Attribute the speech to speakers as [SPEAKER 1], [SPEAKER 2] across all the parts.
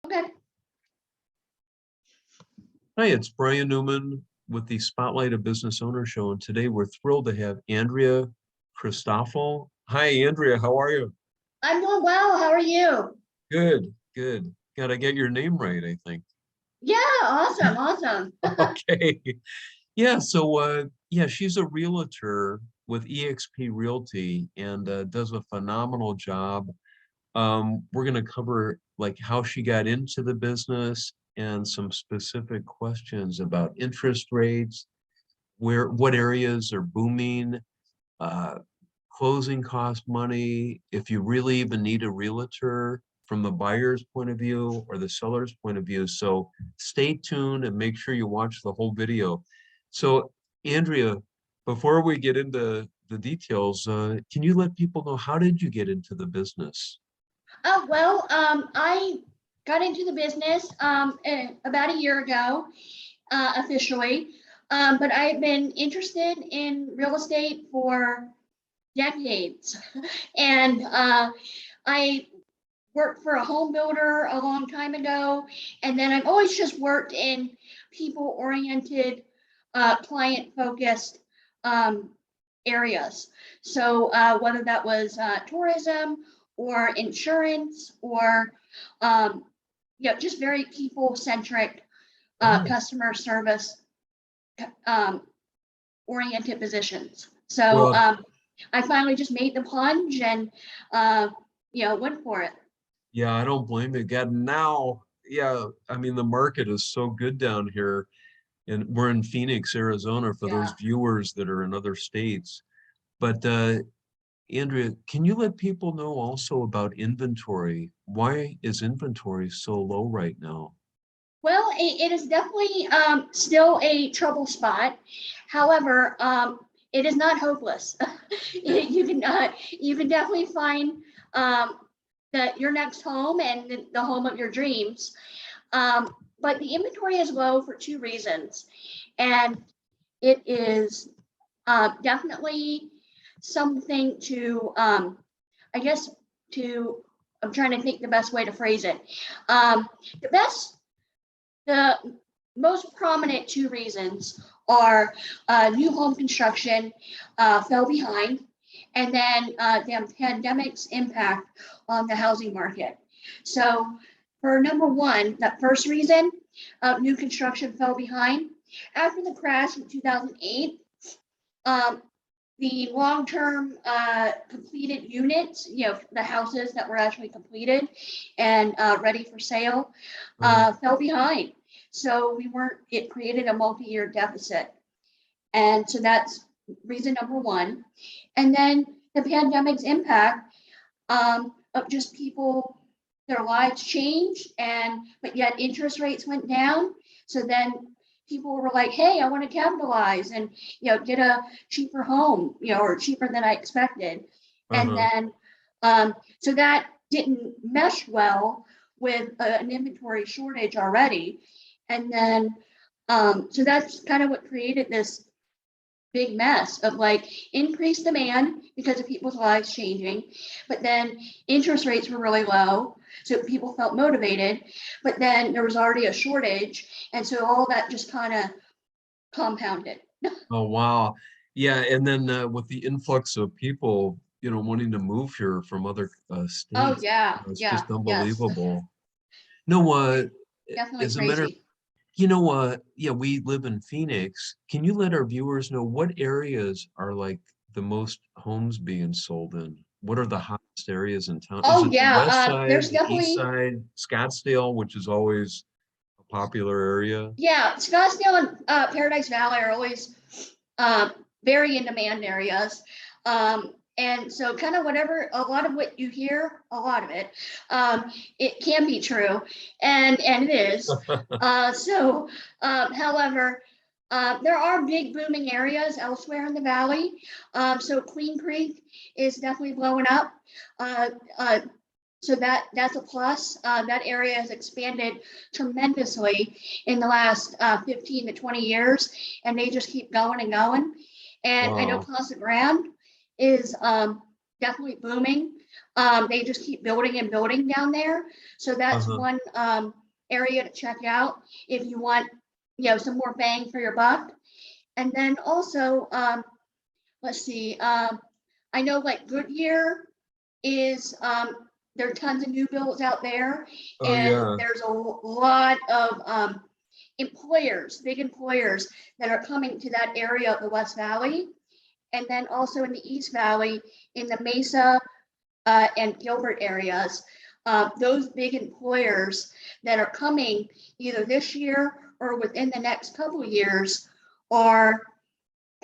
[SPEAKER 1] Okay.
[SPEAKER 2] Hi, it's Brian Newman with the Spotlight of Business Owner Show, and today we're thrilled to have Andrea Christophel. Hi, Andrea, how are you?
[SPEAKER 1] I'm doing well. How are you?
[SPEAKER 2] Good, good. Gotta get your name right, I think.
[SPEAKER 1] Yeah, awesome, awesome.
[SPEAKER 2] Okay. Yeah, so yeah, she's a realtor with eXp Realty and does a phenomenal job. We're gonna cover like how she got into the business and some specific questions about interest rates, what areas are booming, uh, closing cost money, if you really even need a realtor from the buyer's point of view or the seller's point of view. So stay tuned and make sure you watch the whole video. So Andrea, before we get into the details, can you let people know, how did you get into the business?
[SPEAKER 1] Oh, well, I got into the business about a year ago, officially. But I've been interested in real estate for decades. And I worked for a home builder a long time ago. And then I've always just worked in people-oriented, client-focused areas. So whether that was tourism or insurance or just very people-centric,
[SPEAKER 2] Oh,
[SPEAKER 1] customer service um, oriented positions. So
[SPEAKER 2] well,
[SPEAKER 1] I finally just made the plunge and went for it.
[SPEAKER 2] yeah, I don't blame you. God, now, yeah, I mean, the market is so good down here. And we're in Phoenix, Arizona, for
[SPEAKER 1] Yeah.
[SPEAKER 2] those viewers that are in other states. But Andrea, can you let people know also about inventory? Why is inventory so low right now?
[SPEAKER 1] Well, it is definitely still a trouble spot. However, it is not hopeless. You can definitely find um, your next home and the home of your dreams. But the inventory is low for two reasons, and it is definitely something to, I guess, to. I'm trying to think the best way to phrase it. The best The most prominent two reasons are new home construction fell behind, and then the pandemic's impact on the housing market. So, for number one, that first reason, new construction fell behind. After the crash in 2008, um, the long-term completed units, the houses that were actually completed and ready for sale,
[SPEAKER 2] Uh,
[SPEAKER 1] fell behind. So it created a multi-year deficit. And so that's reason number one. And then the pandemic's impact of just people, their lives changed, but yet interest rates went down. So then people were like, hey, I want to capitalize and get a cheaper home, or cheaper than I expected. And
[SPEAKER 2] uh-huh.
[SPEAKER 1] then so that didn't mesh well with an inventory shortage already. And then so that's kind of what created this big mess of like increased demand because of people's lives changing, but then interest rates were really low, so people felt motivated, but then there was already a shortage, and so all that just kind of compounded.
[SPEAKER 2] Oh, wow. Yeah, and then with the influx of people, wanting to move here from other
[SPEAKER 1] Oh
[SPEAKER 2] states,
[SPEAKER 1] yeah,
[SPEAKER 2] it's
[SPEAKER 1] yeah,
[SPEAKER 2] just
[SPEAKER 1] yes,
[SPEAKER 2] unbelievable. No,
[SPEAKER 1] definitely
[SPEAKER 2] as a matter
[SPEAKER 1] crazy.
[SPEAKER 2] yeah, we live in Phoenix. Can you let our viewers know what areas are like the most homes being sold in? What are the hottest areas in town? Is
[SPEAKER 1] Oh
[SPEAKER 2] it the
[SPEAKER 1] yeah,
[SPEAKER 2] west side,
[SPEAKER 1] there's
[SPEAKER 2] the east
[SPEAKER 1] definitely,
[SPEAKER 2] side, Scottsdale, which is always a popular area?
[SPEAKER 1] yeah, Scottsdale and Paradise Valley are always um, very in demand areas. And so kind of whatever, a lot of what you hear, a lot of it, it can be true, and it is. However, there are big booming areas elsewhere in the valley. So Queen Creek is definitely blowing up. Uh, uh, so that's a plus. That area has expanded tremendously in the last 15 to 20 years, and they just keep going and going. And I know
[SPEAKER 2] Wow.
[SPEAKER 1] Casa Grande is definitely booming. They just keep building and building down there. So that's
[SPEAKER 2] Uh-huh.
[SPEAKER 1] one area to check out if you want, some more bang for your buck. And then also, let's see, I know like Goodyear is, there are tons of new builds out there,
[SPEAKER 2] Oh
[SPEAKER 1] and
[SPEAKER 2] yeah.
[SPEAKER 1] there's a lot of employers, big employers that are coming to that area of the West Valley. And then also in the East Valley, in the Mesa and Gilbert areas, those big employers that are coming either this year or within the next couple of years are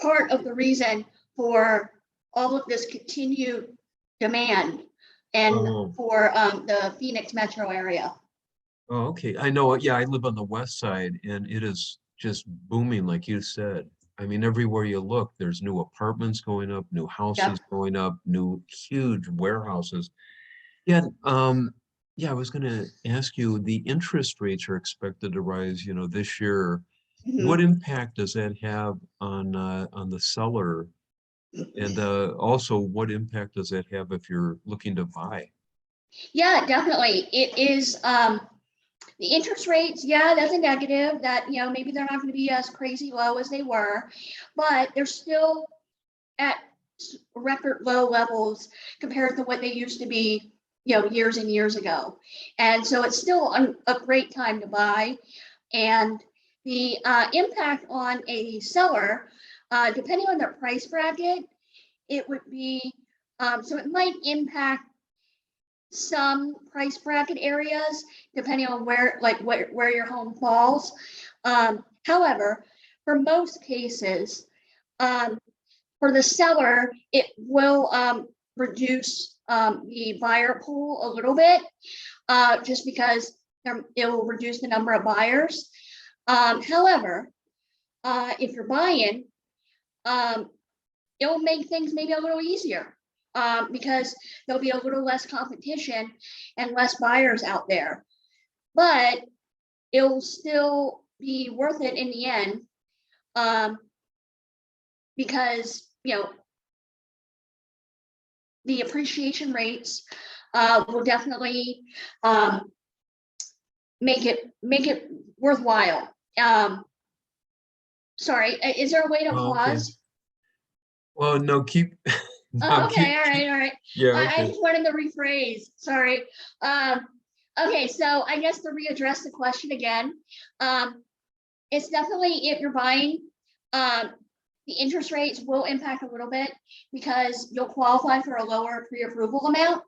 [SPEAKER 1] part of the reason for all of this continued demand and
[SPEAKER 2] Oh.
[SPEAKER 1] for the Phoenix metro area.
[SPEAKER 2] Oh, okay. I know. Yeah, I live on the west side and it is just booming, like you said. I mean, everywhere you look, there's new apartments going up, new houses
[SPEAKER 1] Yep.
[SPEAKER 2] going up, new huge warehouses. Yeah, yeah, I was gonna ask you, the interest rates are expected to rise, this year. What
[SPEAKER 1] Mhm.
[SPEAKER 2] impact does that have on the seller? And also, what impact does that have if you're looking to buy?
[SPEAKER 1] Yeah, definitely. It is the interest rates, yeah, that's a negative that, maybe they're not going to be as crazy low as they were, but they're still at record low levels compared to what they used to be, years and years ago. And so it's still a great time to buy. And the impact on a seller, depending on their price bracket, it would be, so it might impact some price bracket areas, depending on where your home falls. However, for most cases, um, for the seller, it will reduce the buyer pool a little bit, just because it will reduce the number of buyers. However, if you're buying, um, it will make things maybe a little easier, because there'll be a little less competition and less buyers out there. But it'll still be worth it in the end, um, because the appreciation rates will definitely um, make it worthwhile. Sorry, is there a way to
[SPEAKER 2] Oh, okay.
[SPEAKER 1] pause?
[SPEAKER 2] Well, no, keep,
[SPEAKER 1] Oh,
[SPEAKER 2] no,
[SPEAKER 1] okay, all right, all right.
[SPEAKER 2] yeah,
[SPEAKER 1] I
[SPEAKER 2] okay.
[SPEAKER 1] just wanted to rephrase. Sorry. Um, okay, so I guess to readdress the question again, um, it's definitely if you're buying, um, the interest rates will impact a little bit because you'll qualify for a lower pre-approval amount,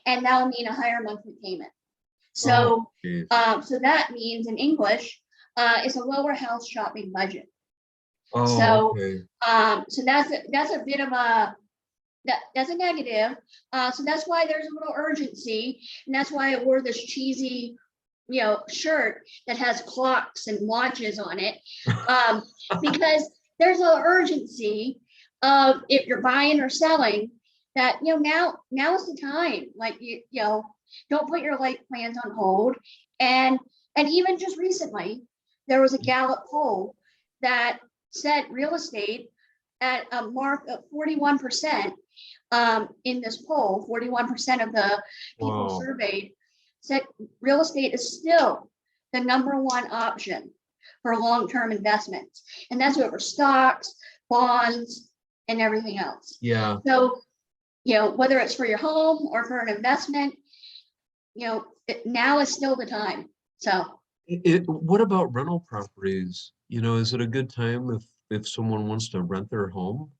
[SPEAKER 1] and that'll mean a higher monthly payment.
[SPEAKER 2] Oh,
[SPEAKER 1] So,
[SPEAKER 2] geez.
[SPEAKER 1] so that means in English, it's a lower house shopping budget.
[SPEAKER 2] Oh,
[SPEAKER 1] So,
[SPEAKER 2] okay.
[SPEAKER 1] so that's a bit of that's a negative. So that's why there's a little urgency, and that's why I wore this cheesy, shirt that has clocks and watches on it, because there's an urgency of if you're buying or selling that now is the time. Like don't put your life plans on hold. And even just recently, there was a Gallup poll that set real estate at a mark of 41%. In this poll, 41% of the people
[SPEAKER 2] Wow.
[SPEAKER 1] surveyed said real estate is still the number one option for long-term investments. And that's over stocks, bonds, and everything else.
[SPEAKER 2] Yeah.
[SPEAKER 1] So, whether it's for your home or for an investment, now is still the time. So,
[SPEAKER 2] What about rental properties? Is it a good time if someone wants to rent their home?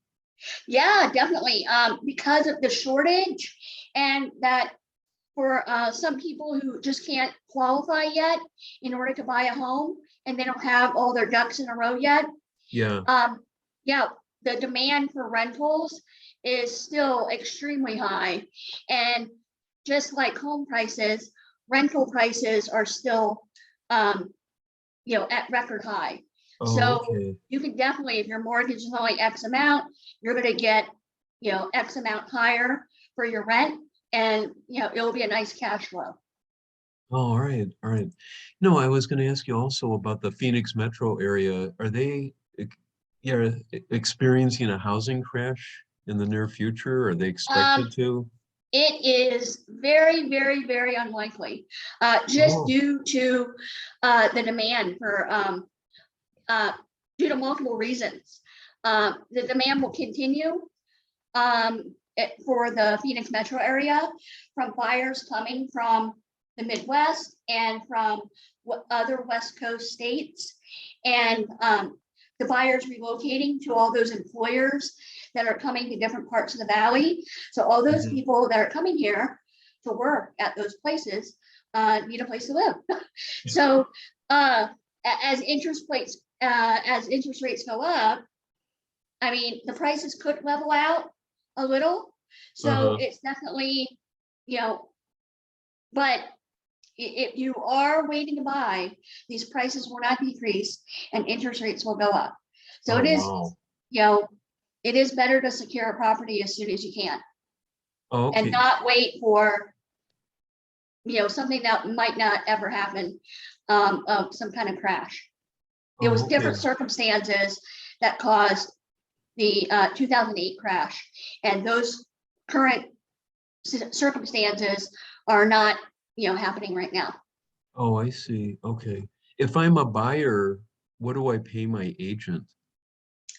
[SPEAKER 1] yeah, definitely. Because of the shortage, and that for some people who just can't qualify yet in order to buy a home, and they don't have all their ducks in a row yet.
[SPEAKER 2] Yeah.
[SPEAKER 1] Um, yeah, the demand for rentals is still extremely high. And just like home prices, rental prices are still, um, at record high.
[SPEAKER 2] Oh,
[SPEAKER 1] So
[SPEAKER 2] okay.
[SPEAKER 1] you can definitely, if your mortgage is only X amount, you're going to get, X amount higher for your rent, and, it'll be a nice cash flow.
[SPEAKER 2] Oh, all right. All right. No, I was going to ask you also about the Phoenix metro area. Are they, yeah, experiencing a housing crash in the near future? Are they
[SPEAKER 1] Um,
[SPEAKER 2] expected to?
[SPEAKER 1] it is very, very, very unlikely, just
[SPEAKER 2] Oh,
[SPEAKER 1] due to the demand for due to multiple reasons. The demand will continue for the Phoenix metro area from buyers coming from the Midwest and from other West Coast states, and the buyers relocating to all those employers that are coming to different parts of the valley. So all those
[SPEAKER 2] mhm.
[SPEAKER 1] people that are coming here to work at those places need a place to live. So as interest rates go up, I mean, the prices could level out a little. So
[SPEAKER 2] Uh-huh.
[SPEAKER 1] it's definitely, you know, but if you are waiting to buy, these prices will not decrease and interest rates will go up. So
[SPEAKER 2] Oh,
[SPEAKER 1] it is,
[SPEAKER 2] wow.
[SPEAKER 1] you know, it is better to secure a property as soon as you can
[SPEAKER 2] Oh,
[SPEAKER 1] and
[SPEAKER 2] okay.
[SPEAKER 1] not wait for, something that might not ever happen, of some kind of crash. It was
[SPEAKER 2] Oh, okay.
[SPEAKER 1] different circumstances that caused the 2008 crash, and those current circumstances are not, happening right now.
[SPEAKER 2] Oh, I see. Okay. If I'm a buyer, what do I pay my agent?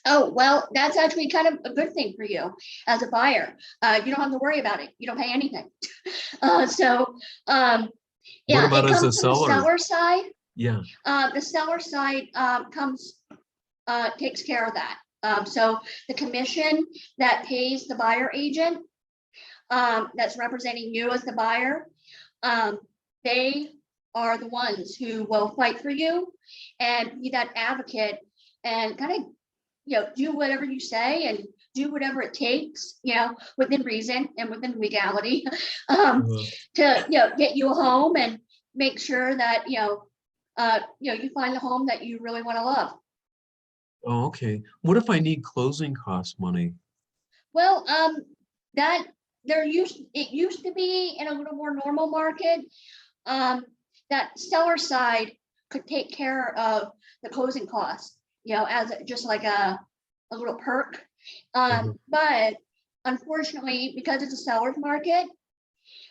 [SPEAKER 1] Oh, well, that's actually kind of a good thing for you as a buyer. You don't have to worry about it. You don't pay anything. So,
[SPEAKER 2] What
[SPEAKER 1] yeah,
[SPEAKER 2] about
[SPEAKER 1] it
[SPEAKER 2] as a
[SPEAKER 1] comes from the
[SPEAKER 2] seller?
[SPEAKER 1] seller side.
[SPEAKER 2] Yeah.
[SPEAKER 1] The seller side takes care of that. So the commission that pays the buyer agent, that's representing you as the buyer, they are the ones who will fight for you and be that advocate and kind of, do whatever you say and do whatever it takes, within reason and within legality,
[SPEAKER 2] Uh,
[SPEAKER 1] to, get you a home and make sure that, you find a home that you really want to love.
[SPEAKER 2] oh, okay. What if I need closing cost money?
[SPEAKER 1] Well, that it used to be in a little more normal market, um, that seller side could take care of the closing costs, as just like a little perk.
[SPEAKER 2] Uh-huh.
[SPEAKER 1] But unfortunately, because it's a seller's market,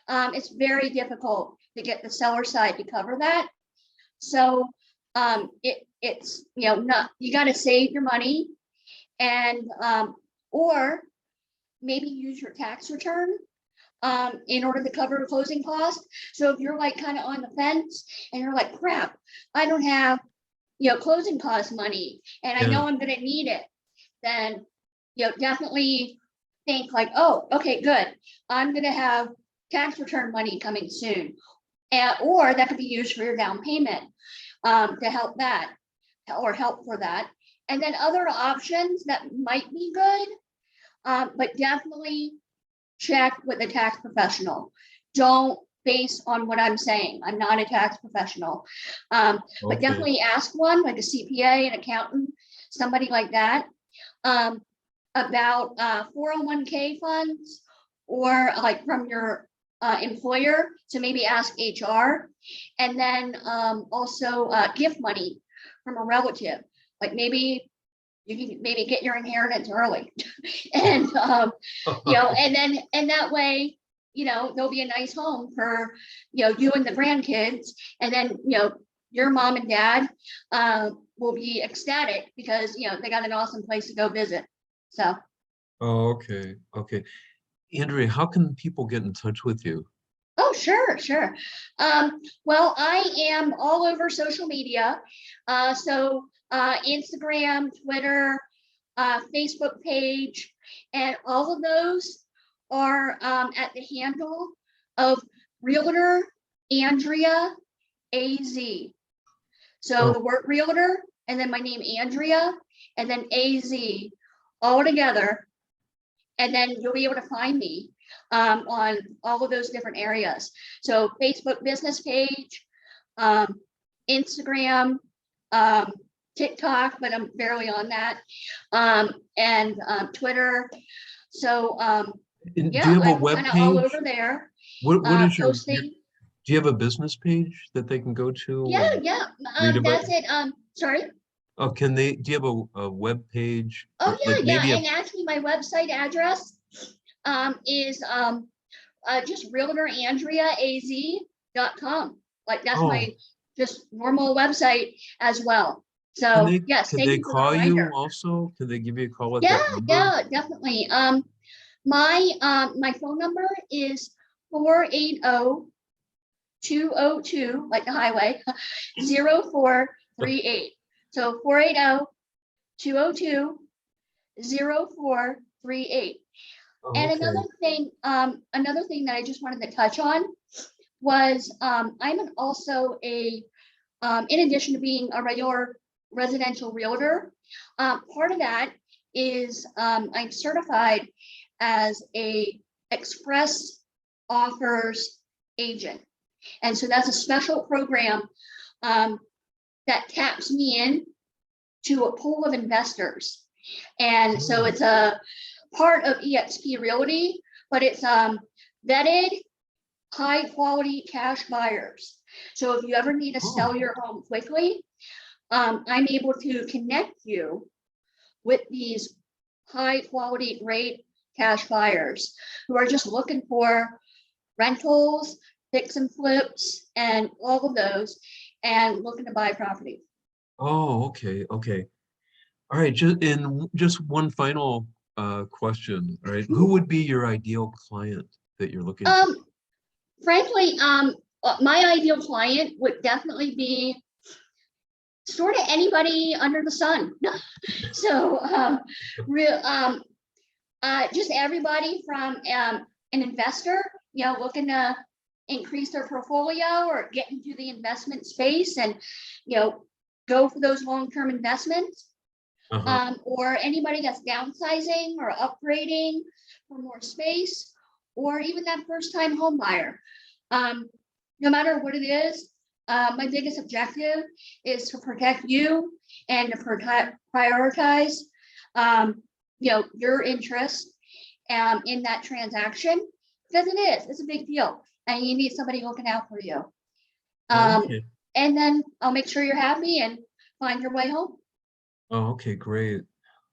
[SPEAKER 1] it's very difficult to get the seller side to cover that. So it's, not, you got to save your money and or maybe use your tax return in order to cover the closing cost. So if you're like kind of on the fence and you're like, crap, I don't have, closing cost money and I
[SPEAKER 2] Yeah.
[SPEAKER 1] know I'm going to need it, then, definitely think like, oh, okay, good. I'm going to have tax return money coming soon. Or that could be used for your down payment to help that or help for that. And then other options that might be good, but definitely check with a tax professional. Don't base on what I'm saying. I'm not a tax professional. But
[SPEAKER 2] Okay.
[SPEAKER 1] definitely ask one, like a CPA, an accountant, somebody like that, about 401k funds or like from your employer. So maybe ask HR. And then also gift money from a relative. Like maybe you can maybe get your inheritance early. And and that way, there'll be a nice home for, you and the grandkids. And then, your mom and dad will be ecstatic because, they got an awesome place to go visit. So,
[SPEAKER 2] Oh, okay. Okay. Andrea, how can people get in touch with you?
[SPEAKER 1] oh, sure, sure. Well, I am all over social media. Instagram, Twitter, Facebook page, and all of those are at the handle of Realtor Andrea AZ. So
[SPEAKER 2] Oh,
[SPEAKER 1] the word realtor and then my name Andrea and then AZ all together. And then you'll be able to find me on all of those different areas. So Facebook business page, Instagram, TikTok, but I'm barely on that, and Twitter. So
[SPEAKER 2] and do you
[SPEAKER 1] yeah,
[SPEAKER 2] have a
[SPEAKER 1] I'm
[SPEAKER 2] web
[SPEAKER 1] kind of all
[SPEAKER 2] page?
[SPEAKER 1] over there
[SPEAKER 2] What is do
[SPEAKER 1] posting.
[SPEAKER 2] you have a business page that they can go to
[SPEAKER 1] Yeah,
[SPEAKER 2] and
[SPEAKER 1] yeah.
[SPEAKER 2] read about?
[SPEAKER 1] That's it. Sorry.
[SPEAKER 2] Oh, can they, do you have a web page
[SPEAKER 1] Oh
[SPEAKER 2] or like
[SPEAKER 1] yeah,
[SPEAKER 2] maybe
[SPEAKER 1] yeah.
[SPEAKER 2] a,
[SPEAKER 1] And actually, my website address is just realtorandreaaz.com. Like that's
[SPEAKER 2] Oh,
[SPEAKER 1] my just normal website as well.
[SPEAKER 2] can
[SPEAKER 1] So
[SPEAKER 2] they
[SPEAKER 1] yes,
[SPEAKER 2] can
[SPEAKER 1] thank
[SPEAKER 2] they
[SPEAKER 1] you for the
[SPEAKER 2] call you
[SPEAKER 1] reminder.
[SPEAKER 2] also? Can they give you a call at
[SPEAKER 1] Yeah,
[SPEAKER 2] that number?
[SPEAKER 1] yeah, definitely. My phone number is 480-202, like the highway, 0438. So 480-202-0438.
[SPEAKER 2] Oh,
[SPEAKER 1] And
[SPEAKER 2] okay.
[SPEAKER 1] another thing that I just wanted to touch on was also in addition to being a regular residential realtor, part of that is I'm certified as a express offers agent. And so that's a special program um, that taps me in to a pool of investors. And so
[SPEAKER 2] Oh,
[SPEAKER 1] it's a part of eXp Realty, but it's vetted high quality cash buyers. So if you ever need to sell
[SPEAKER 2] oh,
[SPEAKER 1] your home quickly, I'm able to connect you with these high quality, great cash buyers who are just looking for rentals, fix and flips, and all of those, and looking to buy property.
[SPEAKER 2] oh, okay, okay. All right, just one final question. All right, who would be your ideal client that you're looking for?
[SPEAKER 1] Um, Frankly, my ideal client would definitely be sort of anybody under the sun. So, real, just everybody from an investor, looking to increase their portfolio or get into the investment space and, go for those long-term investments,
[SPEAKER 2] Uh-huh.
[SPEAKER 1] or anybody that's downsizing or upgrading for more space, or even that first-time home buyer. No matter what it is, my biggest objective is to protect you and to prioritize, your interest in that transaction because it's a big deal and you need somebody looking out for you.
[SPEAKER 2] Oh,
[SPEAKER 1] Um,
[SPEAKER 2] okay.
[SPEAKER 1] and then I'll make sure you're happy and find your way home.
[SPEAKER 2] Oh, okay, great.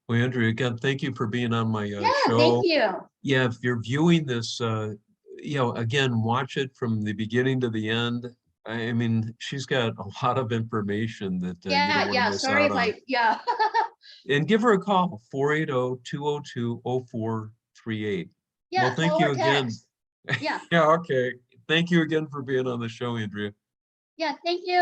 [SPEAKER 2] Well, Andrea, again, thank you for being on my
[SPEAKER 1] Yeah, thank
[SPEAKER 2] show.
[SPEAKER 1] you.
[SPEAKER 2] Yeah, if you're viewing this, again, watch it from the beginning to the end. I mean, she's got a lot of information that you don't
[SPEAKER 1] Yeah,
[SPEAKER 2] want to
[SPEAKER 1] yeah.
[SPEAKER 2] miss
[SPEAKER 1] Sorry
[SPEAKER 2] out
[SPEAKER 1] if
[SPEAKER 2] on.
[SPEAKER 1] yeah.
[SPEAKER 2] And give her a call, 480-202-0438. Well,
[SPEAKER 1] Yeah,
[SPEAKER 2] thank
[SPEAKER 1] call
[SPEAKER 2] you
[SPEAKER 1] or
[SPEAKER 2] again.
[SPEAKER 1] text. Yeah.
[SPEAKER 2] Yeah, okay. Thank you again for being on the show, Andrea.
[SPEAKER 1] Yeah, thank you.